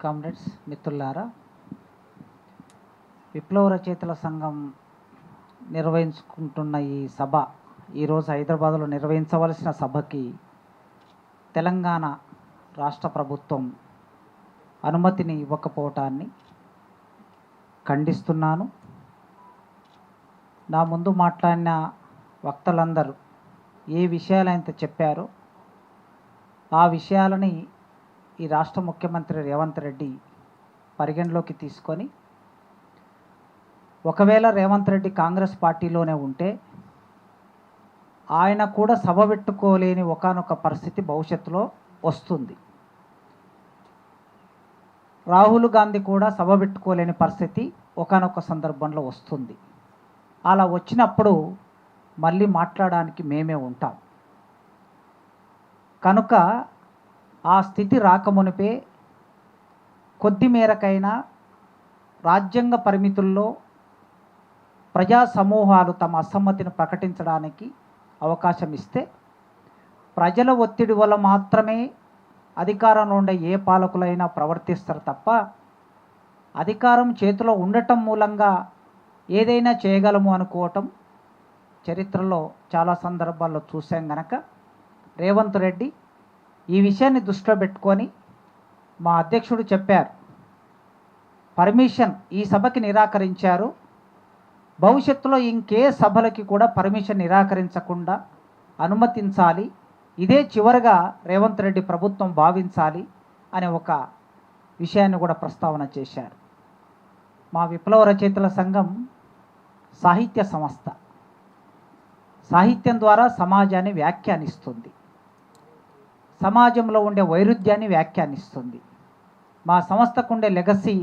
Comrades, మిత్రులారా, విప్లవ రచయితల సంఘం నిర్వహించుకుంటున్న ఈ సభ ఈరోజు హైదరాబాద్లో నిర్వహించవలసిన సభకి తెలంగాణ రాష్ట్ర ప్రభుత్వం అనుమతిని ఇవ్వకపోవటాన్ని ఖండిస్తున్నాను. నా ముందు మాట్లాడిన వక్తలందరూ ఏ విషయాలైతే చెప్పారో ఆ విషయాలని ఈ రాష్ట్ర ముఖ్యమంత్రి రేవంత్ రెడ్డి పరిగణలోకి తీసుకొని, ఒకవేళ రేవంత్ రెడ్డి కాంగ్రెస్ పార్టీలోనే ఉంటే ఆయన కూడా సభ పెట్టుకోలేని ఒకానొక పరిస్థితి భవిష్యత్తులో వస్తుంది. రాహుల్ గాంధీ కూడా సభ పెట్టుకోలేని పరిస్థితి ఒకానొక సందర్భంలో వస్తుంది. అలా వచ్చినప్పుడు మళ్ళీ మాట్లాడడానికి మేమే ఉంటాం. కనుక ఆ స్థితి రాకమునిపే కొద్ది మేరకైనా రాజ్యాంగ పరిమితుల్లో ప్రజా సమూహాలు తమ అసమ్మతిని ప్రకటించడానికి అవకాశం ఇస్తే, ప్రజల ఒత్తిడి వల్ల మాత్రమే అధికారంలో ఉండే ఏ పాలకులైనా ప్రవర్తిస్తారు తప్ప, అధికారం చేతిలో ఉండటం మూలంగా ఏదైనా చేయగలము అనుకోవటం చరిత్రలో చాలా సందర్భాల్లో చూసాం. గనక రేవంత్ రెడ్డి ఈ విషయాన్ని దృష్టిలో పెట్టుకొని, మా అధ్యక్షుడు చెప్పారు, పర్మిషన్ ఈ సభకి నిరాకరించారు, భవిష్యత్తులో ఇంకే సభలకి కూడా పర్మిషన్ నిరాకరించకుండా అనుమతించాలి, ఇదే చివరిగా రేవంత్ రెడ్డి ప్రభుత్వం భావించాలి అనే ఒక విషయాన్ని కూడా ప్రస్తావన చేశారు. మా విప్లవ రచయితల సంఘం సాహిత్య సంస్థ. సాహిత్యం ద్వారా సమాజాన్ని వ్యాఖ్యానిస్తుంది, సమాజంలో ఉండే వైరుధ్యాన్ని వ్యాఖ్యానిస్తుంది. మా సంస్థకు ఉండే లెగసీ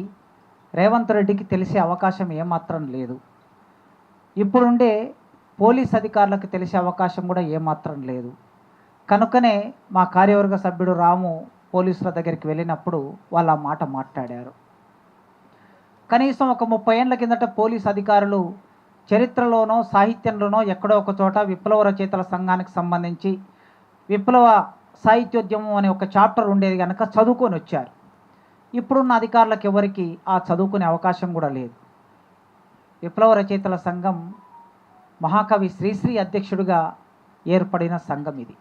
రేవంత్ రెడ్డికి తెలిసే అవకాశం ఏమాత్రం లేదు. ఇప్పుడుండే పోలీస్ అధికారులకు తెలిసే అవకాశం కూడా ఏమాత్రం లేదు. కనుకనే మా కార్యవర్గ సభ్యుడు రాము పోలీసుల దగ్గరికి వెళ్ళినప్పుడు వాళ్ళు ఆ మాట మాట్లాడారు. కనీసం ఒక 30 ఏళ్ల కిందట పోలీస్ అధికారులు చరిత్రలోనో సాహిత్యంలోనో ఎక్కడో ఒక చోట విప్లవ రచయితల సంఘానికి సంబంధించి విప్లవ సాహిత్యోద్యమం అనే ఒక చాప్టర్ ఉండేది కనుక చదువుకొని వచ్చారు. ఇప్పుడున్న అధికారులకు ఎవరికి ఆ చదువుకునే అవకాశం కూడా లేదు. విప్లవ రచయితల సంఘం మహాకవి శ్రీశ్రీ అధ్యక్షుడిగా ఏర్పడిన సంఘం ఇది.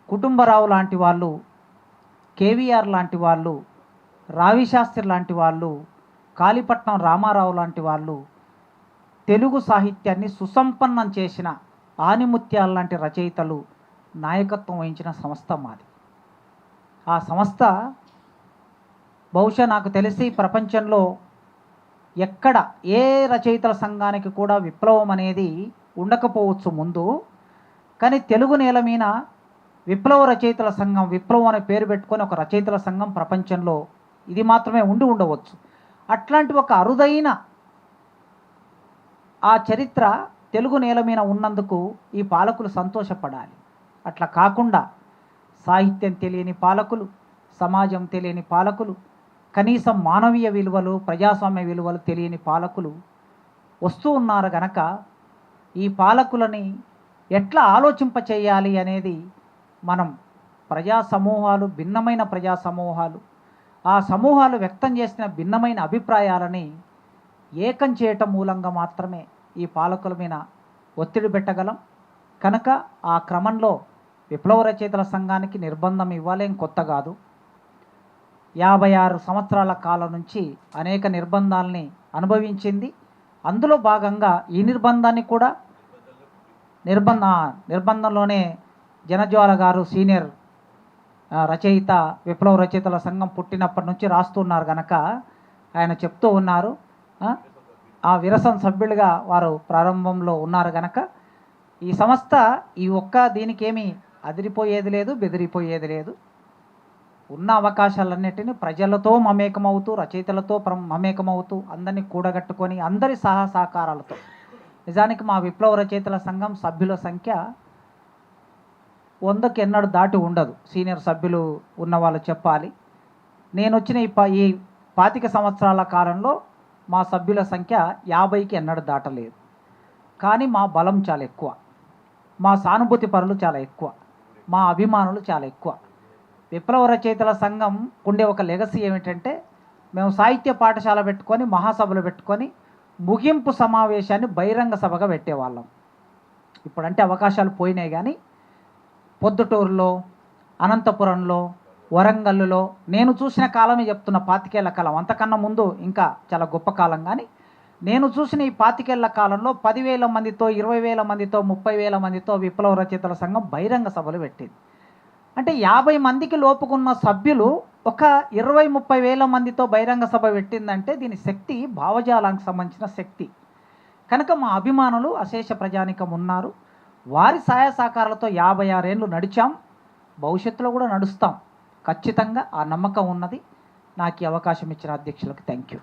కుటుంబరావు లాంటి వాళ్ళు, కేవీఆర్ లాంటి వాళ్ళు, రావిశాస్త్రి లాంటి వాళ్ళు, కాళీపట్నం రామారావు లాంటి వాళ్ళు తెలుగు సాహిత్యాన్ని సుసంపన్నం చేసిన ఆనిముత్యాల లాంటి రచయితలు నాయకత్వం వహించిన సంస్థ మాది. ఆ సంస్థ బహుశా నాకు తెలిసి ప్రపంచంలో ఎక్కడ ఏ రచయితల సంఘానికి కూడా విప్లవం అనేది ఉండకపోవచ్చు ముందు, కానీ తెలుగు నేల మీద విప్లవ రచయితల సంఘం, విప్లవం అనే పేరు పెట్టుకొని ఒక రచయితల సంఘం ప్రపంచంలో ఇది మాత్రమే ఉండవచ్చు. అట్లాంటి ఒక అరుదైన ఆ చరిత్ర తెలుగు నేల మీద ఉన్నందుకు ఈ పాలకులు సంతోషపడాలి. అట్లా కాకుండా సాహిత్యం తెలియని పాలకులు, సమాజం తెలియని పాలకులు, కనీసం మానవీయ విలువలు, ప్రజాస్వామ్య విలువలు తెలియని పాలకులు వస్తూ ఉన్నారు. గనక ఈ పాలకులని ఎట్లా ఆలోచింపచేయాలి అనేది మనం ప్రజా సమూహాలు, భిన్నమైన ప్రజా సమూహాలు, ఆ సమూహాలు వ్యక్తం చేసిన భిన్నమైన అభిప్రాయాలని ఏకం చేయటం మూలంగా మాత్రమే ఈ పాలకుల మీద ఒత్తిడి పెట్టగలం. కనుక ఆ క్రమంలో విప్లవ రచయితల సంఘానికి నిర్బంధం ఇవ్వాలేం కొత్త కాదు. 56 సంవత్సరాల కాలం నుంచి అనేక నిర్బంధాలని అనుభవించింది. అందులో భాగంగా ఈ నిర్బంధాన్ని కూడా నిర్బంధంలోనే జనజ్వాల గారు సీనియర్ రచయిత, విప్లవ రచయితల సంఘం పుట్టినప్పటి నుంచి రాస్తున్నారు. కనుక ఆయన చెప్తూ ఉన్నారు, ఆ విరసం సభ్యులుగా వారు ప్రారంభంలో ఉన్నారు. కనుక ఈ సంస్థ ఈ దీనికేమీ అదిరిపోయేది లేదు, బెదిరిపోయేది లేదు. ఉన్న అవకాశాలన్నిటినీ ప్రజలతో మమేకమవుతూ, రచయితలతో మమేకమవుతూ, అందరినీ కూడగట్టుకొని అందరి సహకారాలతో, నిజానికి మా విప్లవ రచయితల సంఘం సభ్యుల సంఖ్య 100కి ఎన్నడూ దాటి ఉండదు. సీనియర్ సభ్యులు ఉన్నవాళ్ళు చెప్పాలి. నేను వచ్చిన ఈ 25 సంవత్సరాల కాలంలో మా సభ్యుల సంఖ్య 50కి ఎన్నడూ దాటలేదు. కానీ మా బలం చాలా ఎక్కువ, మా సానుభూతి పరులు చాలా ఎక్కువ, మా అభిమానులు చాలా ఎక్కువ. విప్లవ రచయితల సంఘం ఉండే ఒక లెగసీ ఏమిటంటే, మేము సాహిత్య పాఠశాల పెట్టుకొని మహాసభలు పెట్టుకొని ముగింపు సమావేశాన్ని బహిరంగ సభగా పెట్టేవాళ్ళం. ఇప్పుడంటే అవకాశాలు పోయినాయి, కానీ పొద్దుటూరులో, అనంతపురంలో, వరంగల్లులో నేను చూసిన కాలమే చెప్తున్న, 25 ఏళ్ల కాలం, అంతకన్నా ముందు ఇంకా చాలా గొప్ప కాలం. కానీ నేను చూసిన ఈ 25 ఏళ్ల కాలంలో 10,000 మందితో, 20,000 మందితో, 30,000 మందితో విప్లవ రచయితల సంఘం బహిరంగ సభలు పెట్టింది. అంటే 50 మందికి లోపుకున్న సభ్యులు ఒక 20-30 వేల మందితో బహిరంగ సభ పెట్టిందంటే దీని శక్తి భావజాలానికి సంబంధించిన శక్తి. కనుక మా అభిమానులు అశేష ప్రజానికం ఉన్నారు. వారి సహాయ సహకారాలతో 56 ఏళ్ళు నడిచాం, భవిష్యత్తులో కూడా నడుస్తాం. ఖచ్చితంగా ఆ నమ్మకం ఉన్నది. నాకు ఈ అవకాశం ఇచ్చిన అధ్యక్షులకు థ్యాంక్ యూ.